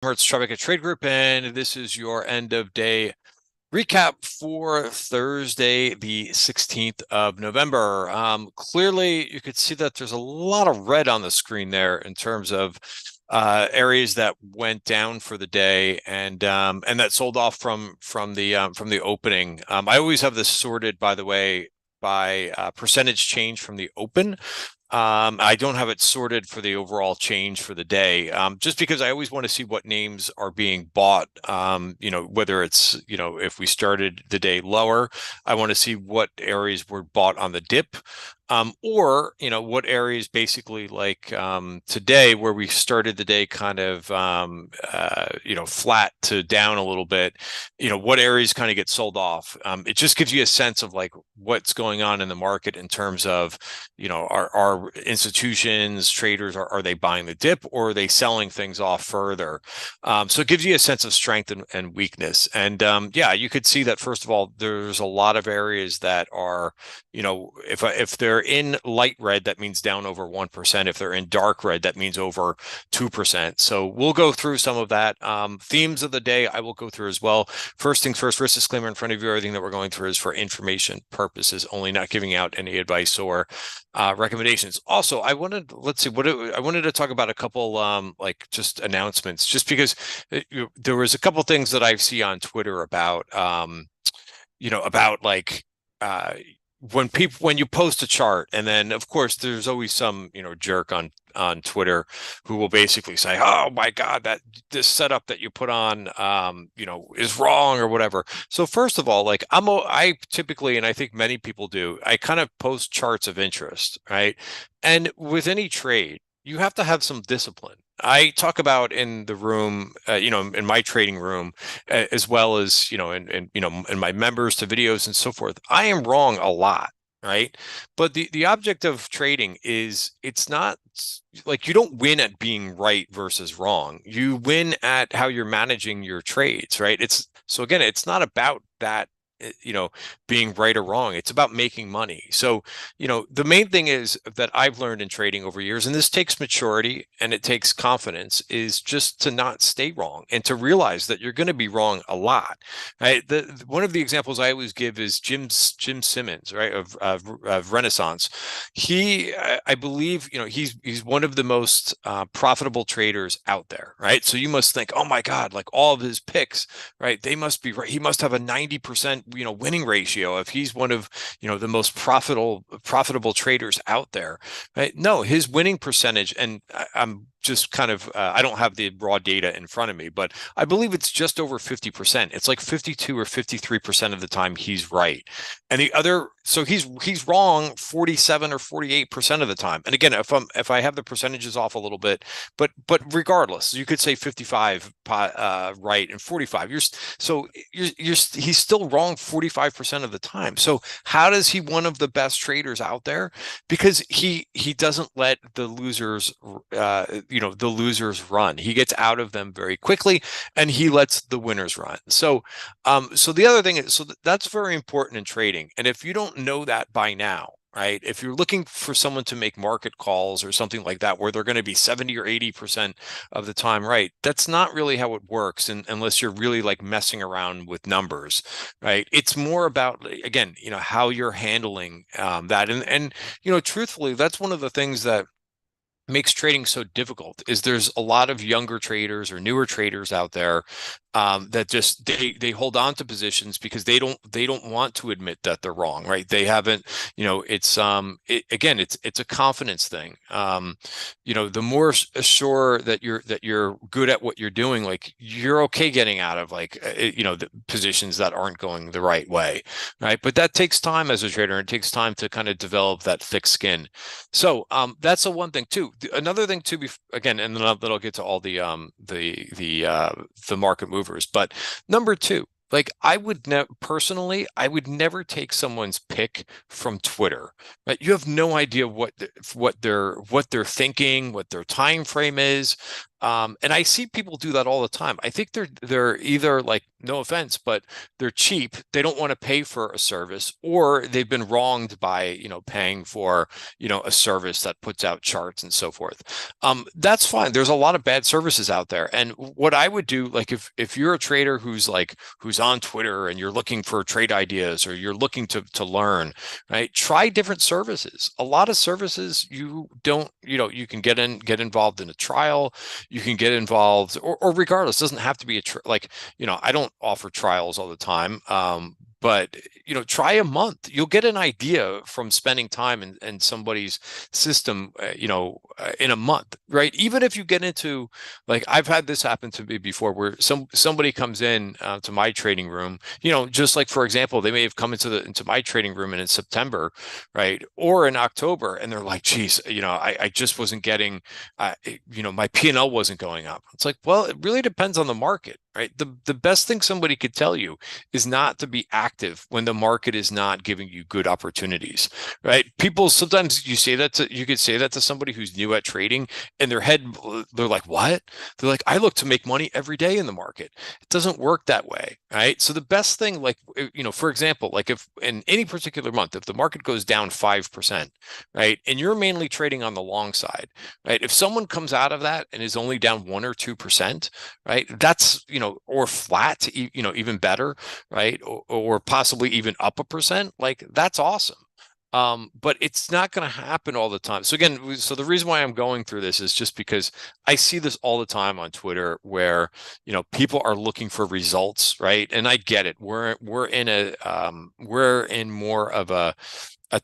Hertz Tribeca Trade Group, and this is your end of day recap for Thursday, the 16th of November. Clearly, you could see that there's a lot of red on the screen there in terms of areas that went down for the day and that sold off from the opening. I always have this sorted, by the way, by percentage change from the open. I don't have it sorted for the overall change for the day, just because I always want to see what names are being bought. Whether it's, if we started the day lower, I want to see what areas were bought on the dip. Or what areas basically like today, where we started the day kind of flat to down a little bit, what areas kind of get sold off. It just gives you a sense of like what's going on in the market in terms of our institutions, traders, are they buying the dip, or are they selling things off further? So it gives you a sense of strength and weakness. And yeah, you could see that, first of all, there's a lot of areas that are, if they're in light red, that means down over 1%. If they're in dark red, that means over 2%. So we'll go through some of that. Themes of the day, I will go through as well. First things first, risk disclaimer in front of you. Everything that we're going through is for information purposes only, not giving out any advice or recommendations. Also, I wanted to talk about a couple like just announcements, just because there was a couple things that I see on Twitter about like when you post a chart, and then of course there's always some jerk on Twitter who will basically say, oh my God, that this setup that you put on is wrong or whatever. So first of all, like I typically, and I think many people do, I kind of post charts of interest, right? And with any trade, you have to have some discipline. I talk about in the room, in my trading room, as well as, in my members to videos and so forth. I am wrong a lot, right? But the object of trading is, it's not like you don't win at being right versus wrong. You win at how you're managing your trades, right? So again, it's not about that, being right or wrong. It's about making money. So, the main thing is that I've learned in trading over years, and this takes maturity and it takes confidence, is just to not stay wrong and to realize that you're going to be wrong a lot. Right? One of the examples I always give is Jim Simmons, right, of Renaissance. I believe, he's one of the most profitable traders out there, right? So you must think, oh my God, like all of his picks, right? They must be right. He must have a 90% winning ratio if he's one of the most profitable traders out there, right? No, his winning percentage, and I'm just kind of I don't have the raw data in front of me, but I believe it's just over 50%. It's like 52 or 53% of the time he's right, and the other, so he's wrong 47 or 48% of the time. And again, if I have the percentages off a little bit, but regardless, you could say 55 right and 45. He's still wrong 45% of the time. So how does he one of the best traders out there? Because he doesn't let the losers run. He gets out of them very quickly, and he lets the winners run. So the other thing is, that's very important in trading. And if you don't know that by now, right, if you're looking for someone to make market calls or something like that, where they're going to be 70 or 80% of the time right, that's not really how it works, unless you're really like messing around with numbers, right? It's more about, again, how you're handling that. And truthfully, that's one of the things that makes trading so difficult, is there's a lot of younger traders or newer traders out there that just they hold on to positions because they don't want to admit that they're wrong, right? They haven't, it's again, it's a confidence thing. The more sure that you're good at what you're doing, like you're okay getting out of like the positions that aren't going the right way, right? But that takes time as a trader, and it takes time to kind of develop that thick skin. So that's the one thing too. Another thing too, again, and then I'll get to all the market movers. But number two, like I would personally, I would never take someone's pick from Twitter. Right? You have no idea what they're thinking, what their time frame is. And I see people do that all the time. I think they're either, like, no offense, but they're cheap. They don't want to pay for a service, or they've been wronged by, paying for, a service that puts out charts and so forth. That's fine. There's a lot of bad services out there. And what I would do, like, if you're a trader who's on Twitter and you're looking for trade ideas, or you're looking to learn, right? Try different services. A lot of services you don't, you can get involved in a trial. You can get involved, or regardless, doesn't have to be I don't offer trials all the time. But try a month. You'll get an idea from spending time in somebody's system, in a month, right? Even if you get into, like, I've had this happen to me before, where somebody comes in to my trading room, just like, for example, they may have come into my trading room in September, right, or in October, and they're like, geez, I just wasn't getting, my P&L wasn't going up. It's like, well, it really depends on the market, right? The best thing somebody could tell you is not to be active when the market is not giving you good opportunities, right? People, sometimes you could say that to somebody who's new at trading, and their head, they're like, what? They're like, I look to make money every day in the market. It doesn't work that way, right? So the best thing, like, for example, like, if in any particular month, if the market goes down 5%, right, and you're mainly trading on the long side, right? If someone comes out of that and is only down 1 or 2%, right, that's, or flat, even better, right? Or possibly even up 1%, like, that's awesome. But it's not going to happen all the time. So again, so the reason why I'm going through this is just because I see this all the time on Twitter, where, people are looking for results, right? And I get it. We're in more of a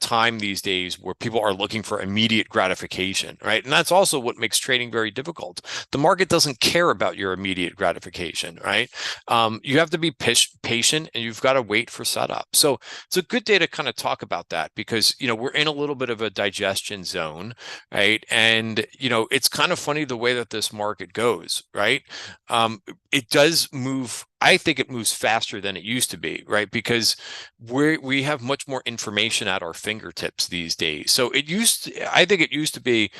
time these days where people are looking for immediate gratification, right? And that's also what makes trading very difficult. The market doesn't care about your immediate gratification, right? You have to be patient, and you've got to wait for setup. So it's a good day to kind of talk about that, because, we're in a little bit of a digestion zone, right? And, it's kind of funny the way that this market goes, right? It does move. I think it moves faster than it used to be, right? Because we have much more information at our fingertips these days. So I think it used to be,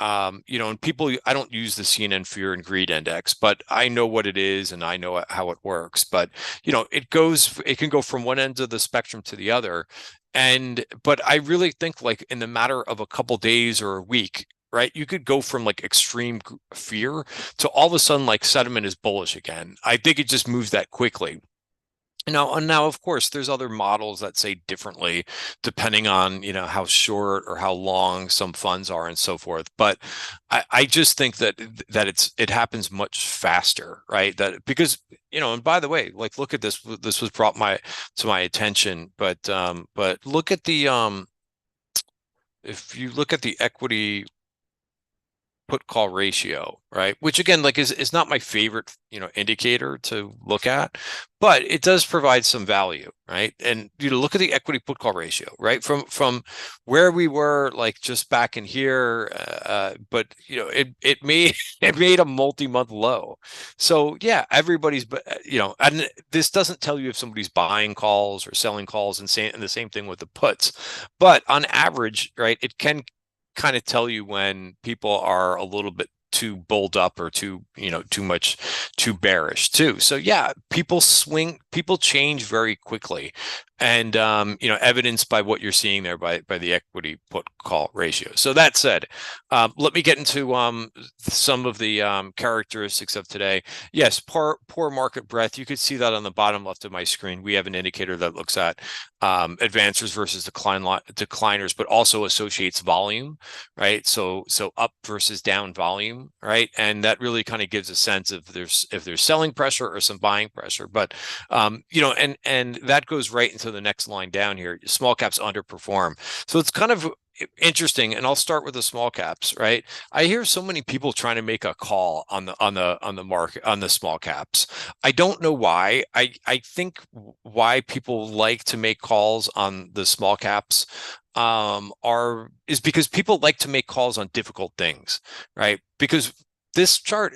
and people, I don't use the CNN Fear and Greed Index, but I know what it is and I know how it works. But, it can go from one end of the spectrum to the other. But I really think, like, in the matter of a couple days or a week, right, you could go from, like, extreme fear to all of a sudden, like, sentiment is bullish again. I think it just moves that quickly. And now, of course, there's other models that say differently, depending on, how short or how long some funds are and so forth. But I just think that it happens much faster, right? That, because, and by the way, like, look at this. This was brought to my attention, but look at if you look at the equity put call ratio, right? Which, again, like, is not my favorite, indicator to look at, but it does provide some value, right? And, look at the equity put call ratio, right? From where we were, like, just back in here, but it made it made a multi-month low. So yeah, everybody's, and this doesn't tell you if somebody's buying calls or selling calls, and the same thing with the puts. But on average, right, it can kind of tell you when people are a little bit too bulled up, or too bearish too. So yeah, people change very quickly, and evidenced by what you're seeing there by the equity put call ratio. So that said, let me get into some of the characteristics of today. Yes, poor market breadth. You could see that on the bottom left of my screen. We have an indicator that looks at advancers versus decliners, but also associates volume, right? So up versus down volume, right? And that really kind of gives a sense of if there's selling pressure or some buying pressure. But and that goes right into the next line down here. Small caps underperform. So it's kind of interesting, and I'll start with the small caps, right? I hear so many people trying to make a call on the market on the small caps. I don't know why. I think why people like to make calls on the small caps is because people like to make calls on difficult things, right? Because this chart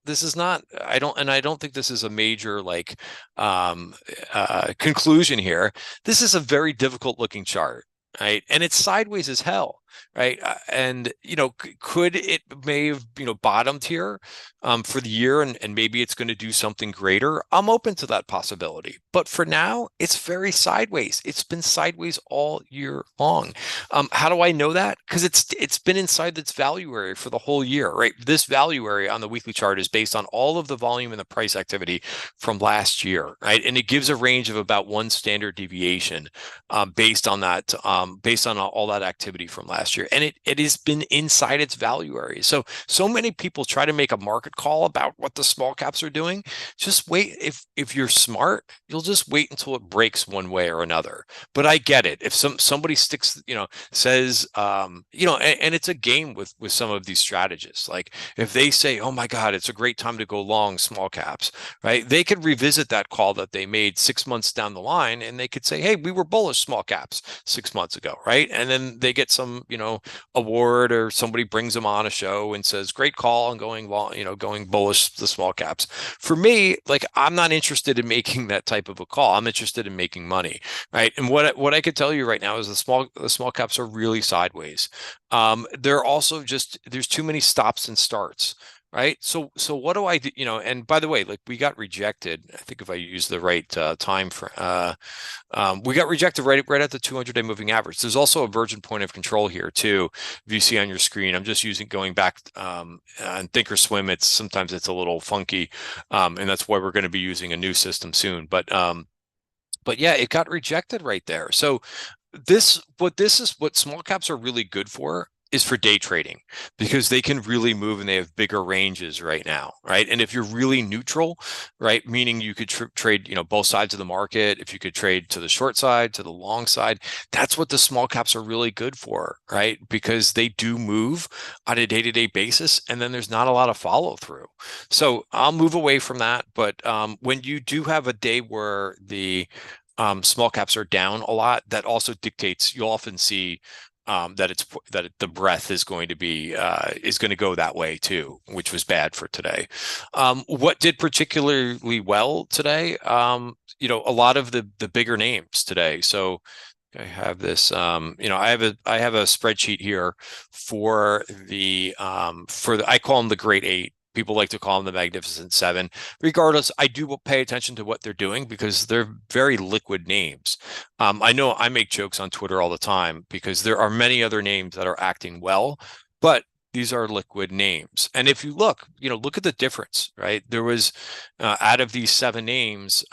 this is not, I don't think this is a major, like, conclusion here. This is a very difficult looking chart, right? And it's sideways as hell. right? And could it may have bottomed here for the year, and maybe it's going to do something greater. I'm open to that possibility, but for now, it's very sideways. It's been sideways all year long. How do I know that? Because it's been inside its value area for the whole year, right? This value area on the weekly chart is based on all of the volume and the price activity from last year, right? And it gives a range of about one standard deviation based on that, based on all that activity from last year, and it has been inside its value area. So many people try to make a market call about what the small caps are doing. Just wait. If you're smart, you'll just wait until it breaks one way or another. But I get it. If somebody sticks, says, and it's a game with some of these strategists. Like if they say, "Oh my God, it's a great time to go long small caps," right? They could revisit that call that they made 6 months down the line, and they could say, "Hey, we were bullish small caps 6 months ago," right? And then they get some, award, or somebody brings them on a show and says, "Great call on going long, going bullish the small caps." For me, like I'm not interested in making that type of a call. I'm interested in making money, right? And what I could tell you right now is the small caps are really sideways. They're also there's too many stops and starts. Right. So what do I do? And by the way, like we got rejected. I think if I use the right time for we got rejected right at the 200-day moving average. There's also a virgin point of control here too. If you see on your screen, I'm just going back on Thinkorswim. Sometimes it's a little funky, and that's why we're going to be using a new system soon. But yeah, it got rejected right there. So what small caps are really good for is for day trading, because they can really move and they have bigger ranges right now, right? And if you're really neutral, right, meaning you could trade, both sides of the market, if you could trade to the short side, to the long side, that's what the small caps are really good for, right? Because they do move on a day-to-day basis, and then there's not a lot of follow through. So I'll move away from that. But when you do have a day where the small caps are down a lot, that also dictates, you'll often see the breadth is going to go that way too, which was bad for today. What did particularly well today? A lot of the bigger names today. So I have this, I have a spreadsheet here for I call them the Great Eight. People like to call them the Magnificent Seven. Regardless, I do pay attention to what they're doing because they're very liquid names. I know I make jokes on Twitter all the time because there are many other names that are acting well, but these are liquid names. And if you look at the difference, right? There was out of these seven names,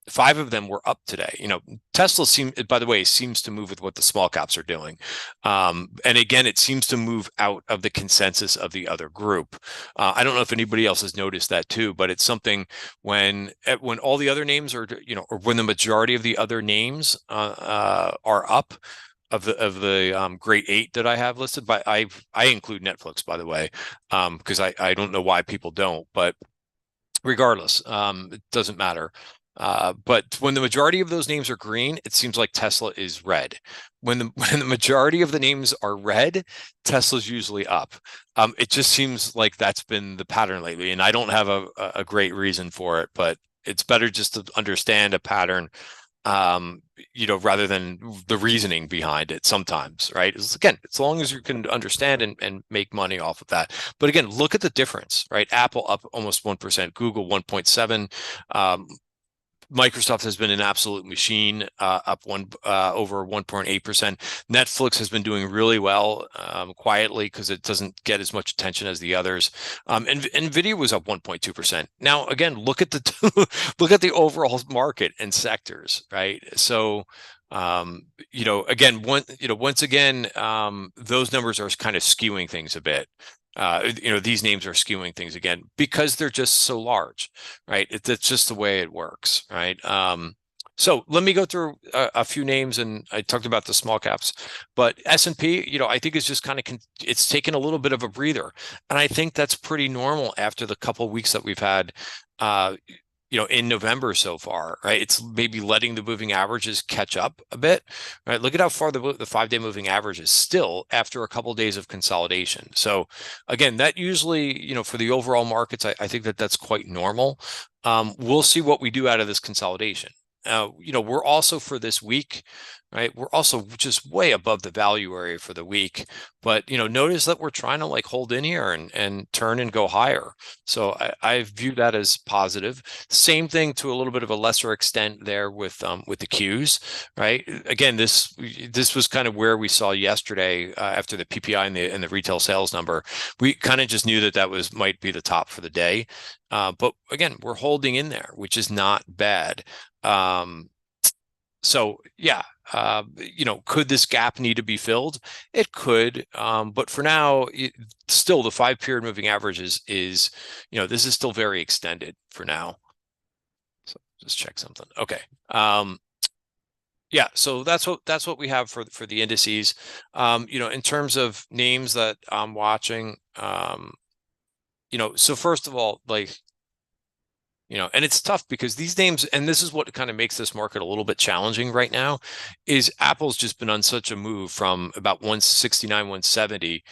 5 of them were up today. Tesla by the way, seems to move with what the small caps are doing. And again, it seems to move out of the consensus of the other group. I don't know if anybody else has noticed that too, but it's something when all the other names are, or when the majority of the other names are up, of the Great Eight that I have listed. But I include Netflix, by the way, because I don't know why people don't, but regardless, it doesn't matter. But when the majority of those names are green, it seems like Tesla is red. When the majority of the names are red, Tesla's usually up. It just seems like that's been the pattern lately, and I don't have a great reason for it, but it's better just to understand a pattern, rather than the reasoning behind it sometimes, right? Again, as long as you can understand and make money off of that. But again, look at the difference, right? Apple up almost 1%, Google 1.7, Microsoft has been an absolute machine, up over 1.8%. Netflix has been doing really well, quietly, because it doesn't get as much attention as the others. And Nvidia was up 1.2%. Now, again, look at the overall market and sectors, right? So, again, once again, those numbers are kind of skewing things a bit. These names are skewing things again because they're just so large, right? It's just the way it works, right? So let me go through a few names, and I talked about the small caps, but S&P, I think is just kind of it's taken a little bit of a breather, and I think that's pretty normal after the couple of weeks that we've had. In November so far, right? It's maybe letting the moving averages catch up a bit, right? Look at how far the 5-day moving average is still after a couple of days of consolidation. So again, that usually, for the overall markets, I think that's quite normal. We'll see what we do out of this consolidation. We're also, for this week, right? We're also just way above the value area for the week, but notice that we're trying to like hold in here and turn and go higher. So I view that as positive. Same thing to a little bit of a lesser extent there with the Qs, right? Again, this was kind of where we saw yesterday after the PPI and the retail sales number. We kind of just knew that was might be the top for the day. But again, we're holding in there, which is not bad. So yeah, could this gap need to be filled? It could, but for now, still the 5-period moving average is this is still very extended for now. So just check something. Okay. Yeah, so that's what we have for the indices. In terms of names that I'm watching, so first of all, like, and it's tough because these names, and this is what kind of makes this market a little bit challenging right now, is Apple's just been on such a move from about 169, 170.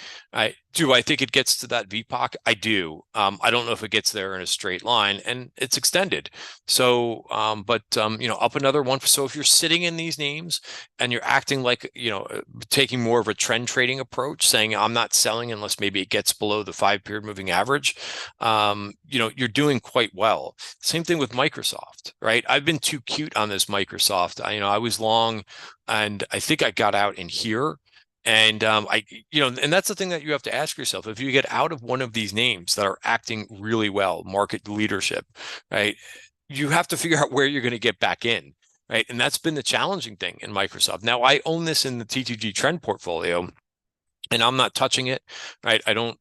Do I think it gets to that VPOC? I do. I don't know if it gets there in a straight line, and it's extended. So, up another one. So if you're sitting in these names and you're acting like, taking more of a trend trading approach, saying I'm not selling unless maybe it gets below the 5-period moving average, you're doing quite well. Same thing with Microsoft, right? I've been too cute on this Microsoft. I was long, and I think I got out in here. And and that's the thing that you have to ask yourself. If you get out of one of these names that are acting really well, market leadership, right? You have to figure out where you're going to get back in, right? And that's been the challenging thing in Microsoft. Now, I own this in the TTG trend portfolio, and I'm not touching it, right? I don't,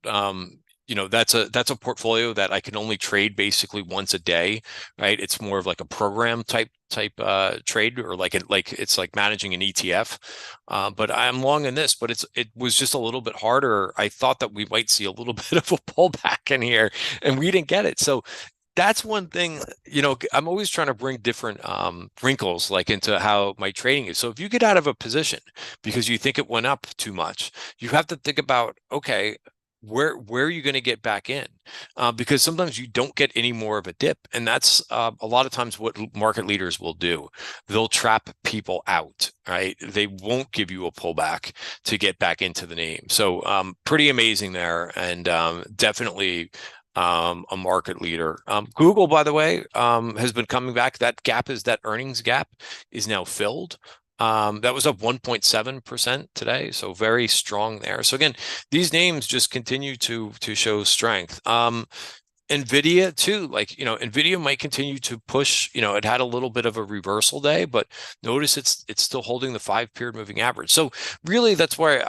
that's a portfolio that I can only trade basically once a day, right? It's more of like a program type trade, or like it's like managing an ETF. But I'm long in this, but it was just a little bit harder. I thought that we might see a little bit of a pullback in here, and we didn't get it. So that's one thing, I'm always trying to bring different wrinkles like into how my trading is. So if you get out of a position because you think it went up too much, you have to think about, okay, where are you going to get back in? Because sometimes you don't get any more of a dip, and that's a lot of times what market leaders will do. They'll trap people out, right? They won't give you a pullback to get back into the name. So pretty amazing there, and definitely a market leader. Google, by the way, has been coming back. That earnings gap is now filled. That was up 1.7% today, so very strong there. So again, these names just continue to show strength. NVIDIA too, like, NVIDIA might continue to push, it had a little bit of a reversal day, but notice it's still holding the 5-period moving average. So really that's why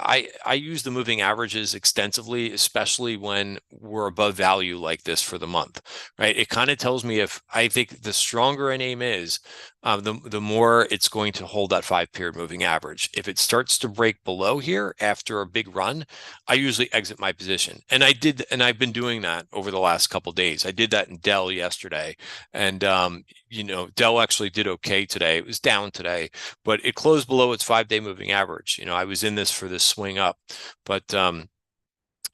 I use the moving averages extensively, especially when we're above value like this for the month, right? It kind of tells me if I think the stronger a name is, the more it's going to hold that 5-period moving average. If it starts to break below here after a big run, I usually exit my position. And I've been doing that over the last couple of days. I did that in Dell yesterday, and Dell actually did okay today. It was down today, but it closed below its 5-day moving average. I was in this for this swing up, but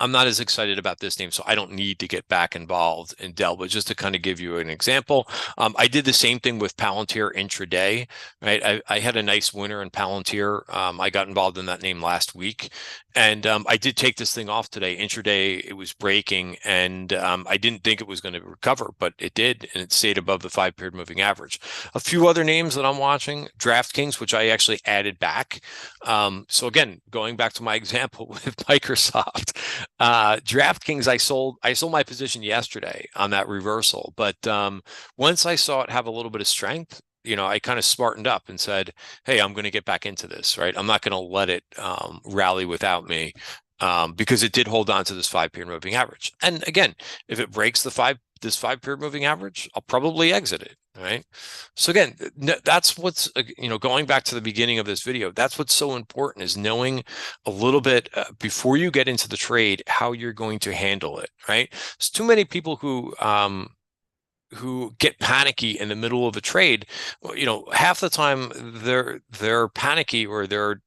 I'm not as excited about this name, so I don't need to get back involved in Dell. But just to kind of give you an example, I did the same thing with Palantir intraday, right? I had a nice winner in Palantir. I got involved in that name last week, and I did take this thing off today. Intraday, it was breaking, and I didn't think it was going to recover, but it did, and it stayed above the 5-period moving average. A few other names that I'm watching, DraftKings, which I actually added back. So again, going back to my example with Microsoft. DraftKings, I sold my position yesterday on that reversal, but once I saw it have a little bit of strength, I kind of smartened up and said, hey, I'm going to get back into this, right? I'm not going to let it rally without me, because it did hold on to this 5-period moving average. And again, if it breaks this 5-period moving average, I'll probably exit it, right? So again, that's what's, going back to the beginning of this video, that's what's so important, is knowing a little bit before you get into the trade, how you're going to handle it, right? There's too many people who get panicky in the middle of a trade. Half the time they're panicky, or they're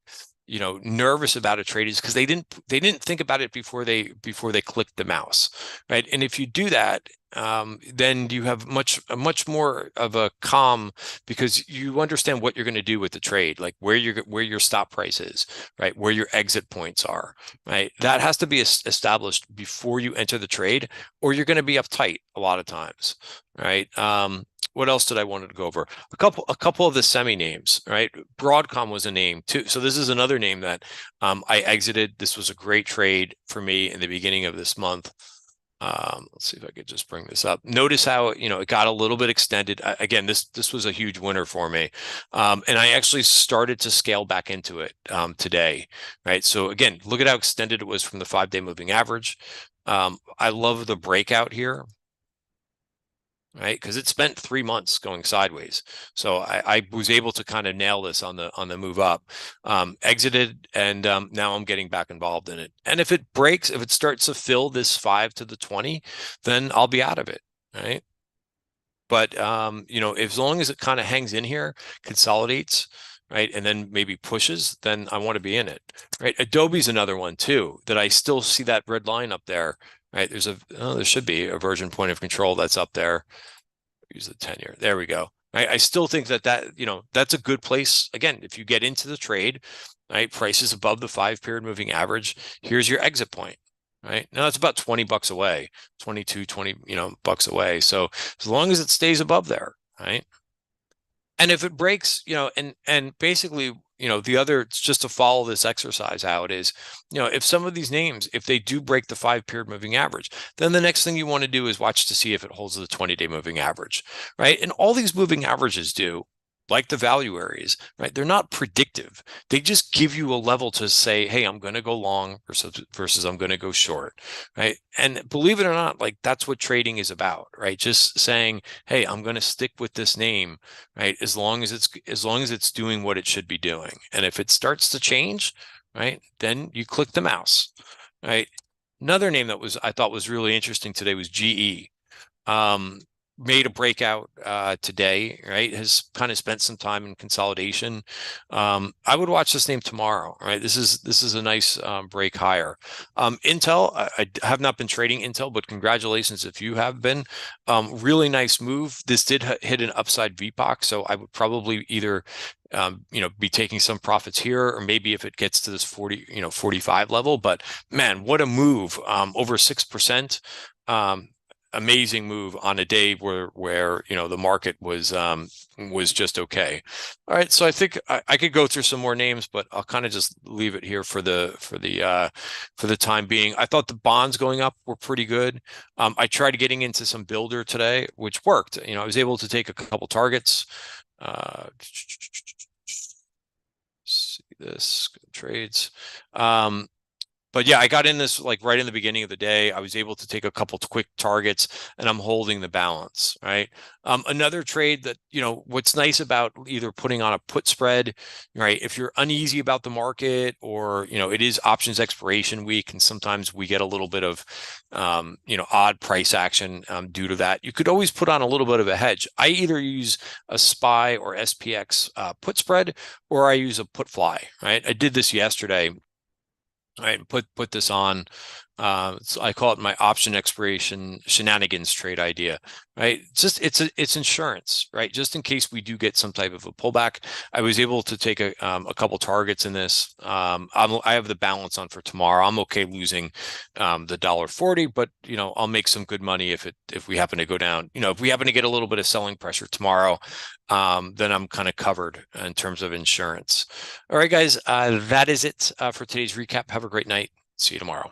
nervous about a trade, is because they didn't think about it before they clicked the mouse, right? And if you do that, then you have much more of a calm, because you understand what you're going to do with the trade, like where your stop price is, right? Where your exit points are, right? That has to be established before you enter the trade, or you're going to be uptight a lot of times, right? What else did I wanted to go over? A couple of the semi names, right? Broadcom was a name too. So this is another name that I exited. This was a great trade for me in the beginning of this month. Let's see if I could just bring this up. Notice how, it got a little bit extended. Again, this was a huge winner for me. And I actually started to scale back into it today, right? So again, look at how extended it was from the 5-day moving average. I love the breakout here, right? Because it spent 3 months going sideways. So I was able to kind of nail this on the move up, exited, and now I'm getting back involved in it. And if it breaks, if it starts to fill this 5 to the 20, then I'll be out of it, right? But as long as it kind of hangs in here, consolidates, right, and then maybe pushes, then I want to be in it, right? Adobe's another one too that I still see that red line up there, right? There should be a version point of control that's up there. Use the 10-year. There we go. I still think that that's a good place. Again, if you get into the trade, right, prices above the 5-period moving average, here's your exit point, right? Now it's about $20 away, 20 bucks away. So as long as it stays above there, right? And if it breaks, and basically, the other, just to follow this exercise out is, if some of these names, if they do break the 5-period moving average, then the next thing you want to do is watch to see if it holds the 20-day moving average, right? And all these moving averages do, like the value areas, right? They're not predictive. They just give you a level to say, hey, I'm going to go long versus I'm going to go short, right? And believe it or not, like that's what trading is about, right? Just saying, hey, I'm going to stick with this name, right? As long as it's doing what it should be doing. And if it starts to change, right, then you click the mouse, right? Another name that I thought was really interesting today was GE. Made a breakout today, right? Has kind of spent some time in consolidation. I would watch this name tomorrow, right? This is a nice break higher. Intel, I have not been trading Intel, but congratulations if you have been. Really nice move. This did hit an upside VPOC, so I would probably either be taking some profits here, or maybe if it gets to this 45 level. But man, what a move! Over 6%. Amazing move on a day where the market was just okay. All right, so I think I could go through some more names, but I'll kind of just leave it here for the time being. I thought the bonds going up were pretty good. I tried getting into some builder today, which worked. I was able to take a couple targets. See this trades. But yeah, I got in this like right in the beginning of the day. I was able to take a couple quick targets, and I'm holding the balance, right? Another trade that, what's nice about either putting on a put spread, right? If you're uneasy about the market, or, it is options expiration week, and sometimes we get a little bit of, odd price action due to that, you could always put on a little bit of a hedge. I either use a SPY or SPX put spread, or I use a put fly, right? I did this yesterday. Right, put this on. So I call it my option expiration shenanigans trade idea, right? It's insurance, right? Just in case we do get some type of a pullback. I was able to take a couple targets in this. I have the balance on for tomorrow. I'm okay losing the $1.40, but I'll make some good money if we happen to go down. If we happen to get a little bit of selling pressure tomorrow, then I'm kind of covered in terms of insurance. All right, guys, that is it for today's recap. Have a great night. See you tomorrow.